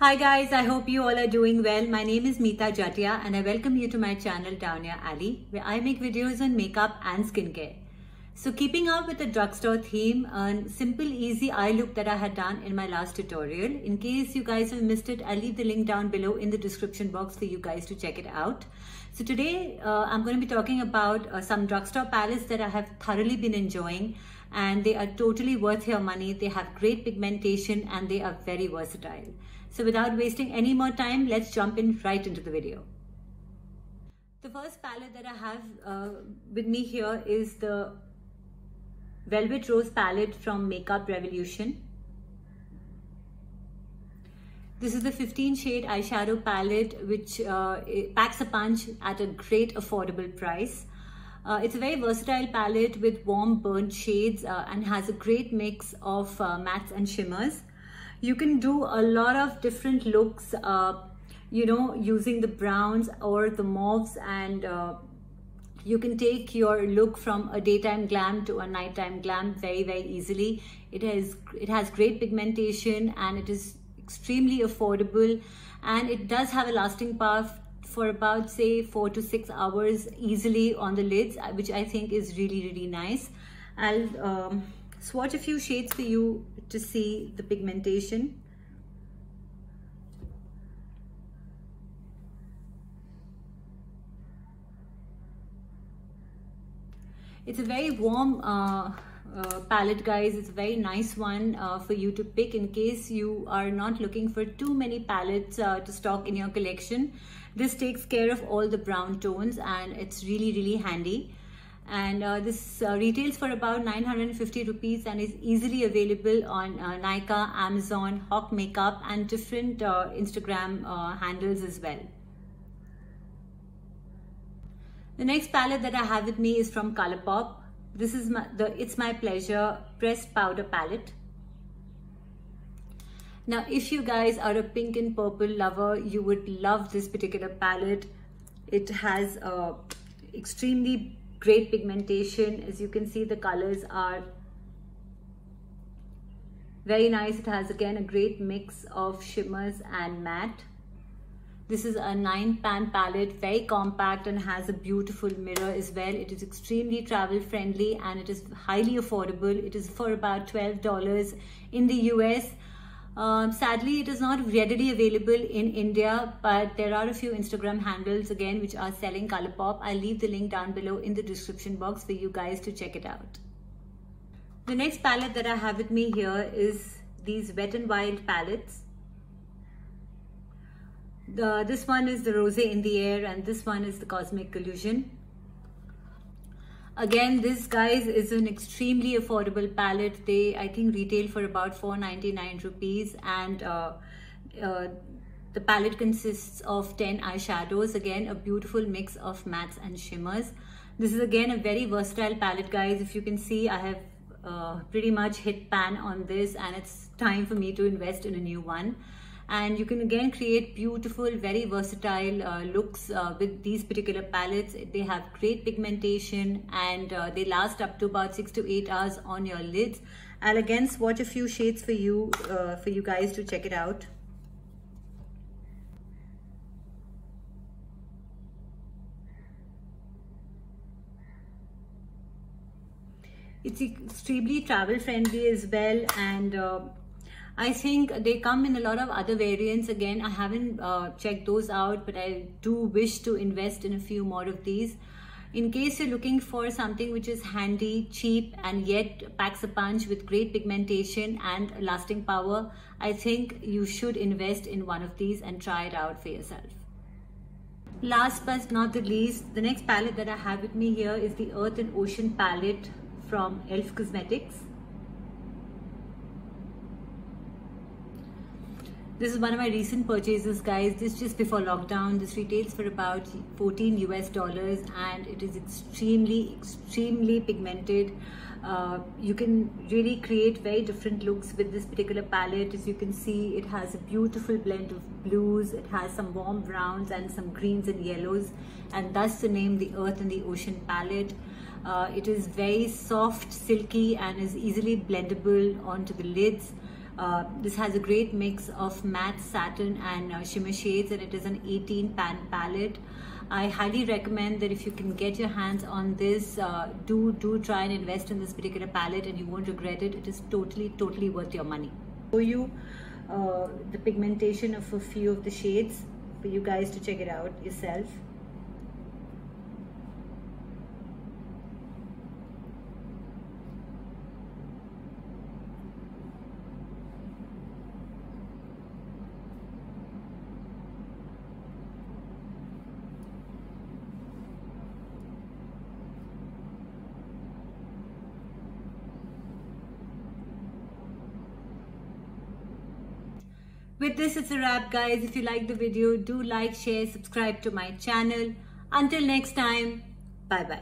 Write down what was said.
Hi guys, I hope you all are doing well. My name is Meeta Jatia and I welcome you to my channel Tanya Ali, where I make videos on makeup and skincare. So keeping up with the drugstore theme, a simple easy eye look that I had done in my last tutorial. In case you guys have missed it, I'll leave the link down below in the description box for you guys to check it out. So today I'm going to be talking about some drugstore palettes that I have thoroughly been enjoying, and they are totally worth your money. They have great pigmentation and they are very versatile. So without wasting any more time, let's jump in right into the video. The first palette that I have with me here is the Velvet Rose palette from Makeup Revolution. This is the 15 shade eyeshadow palette which packs a punch at a great affordable price. It's a very versatile palette with warm burnt shades and has a great mix of mattes and shimmers. You can do a lot of different looks, using the browns or the mauves, and you can take your look from a daytime glam to a nighttime glam very, very easily. It has great pigmentation and it is extremely affordable, and it does have a lasting power for about, say, 4 to 6 hours easily on the lids, which I think is really, really nice. I'll swatch a few shades for you to see the pigmentation. It's a very warm palette, guys. It's a very nice one for you to pick in case you are not looking for too many palettes to stock in your collection. This takes care of all the brown tones and it's really, really handy. And this retails for about 950 rupees and is easily available on Nykaa, Amazon, Hawk Makeup and different Instagram handles as well. The next palette that I have with me is from Colourpop. This is the It's My Pleasure Pressed Powder Palette. Now, if you guys are a pink and purple lover, you would love this particular palette. It has extremely great pigmentation. As you can see, the colors are very nice. It has again a great mix of shimmers and matte. This is a 9-pan palette, very compact and has a beautiful mirror as well. It is extremely travel friendly and it is highly affordable. It is for about $12 in the US. Sadly, it is not readily available in India, but there are a few Instagram handles again which are selling Colourpop. I'll leave the link down below in the description box for you guys to check it out. The next palette that I have with me here is these Wet n Wild palettes. This one is the Rosé in the Air and this one is the Cosmic Illusion. Again, this, guys, is an extremely affordable palette. They, I think, retail for about 499 rupees, and the palette consists of 10 eyeshadows. Again, a beautiful mix of mattes and shimmers. This is again a very versatile palette, guys. If you can see, I have pretty much hit pan on this and it's time for me to invest in a new one. And you can again create beautiful, very versatile looks with these particular palettes. They have great pigmentation and they last up to about 6 to 8 hours on your lids. I'll again swatch a few shades for you guys to check it out. It's extremely travel friendly as well, and I think they come in a lot of other variants. Again, I haven't checked those out, but I do wish to invest in a few more of these. In case you're looking for something which is handy, cheap, and yet packs a punch with great pigmentation and lasting power, I think you should invest in one of these and try it out for yourself. Last but not the least, the next palette that I have with me here is the Earth and Ocean palette from Elf Cosmetics. This is one of my recent purchases, guys. This just before lockdown. This retails for about $14 US and it is extremely pigmented. You can really create very different looks with this particular palette. As you can see, it has a beautiful blend of blues. It has some warm browns and some greens and yellows, and thus the name, the Earth and the Ocean palette. It is very soft, silky, and is easily blendable onto the lids. This has a great mix of matte, satin and shimmer shades, and it is an 18 pan palette. I highly recommend that if you can get your hands on this, do try and invest in this particular palette, and you won't regret it. It is totally worth your money. I'll show you the pigmentation of a few of the shades for you guys to check it out yourself. With this, it's a wrap, guys. If you like the video, do like, share, subscribe to my channel. Until next time, bye bye.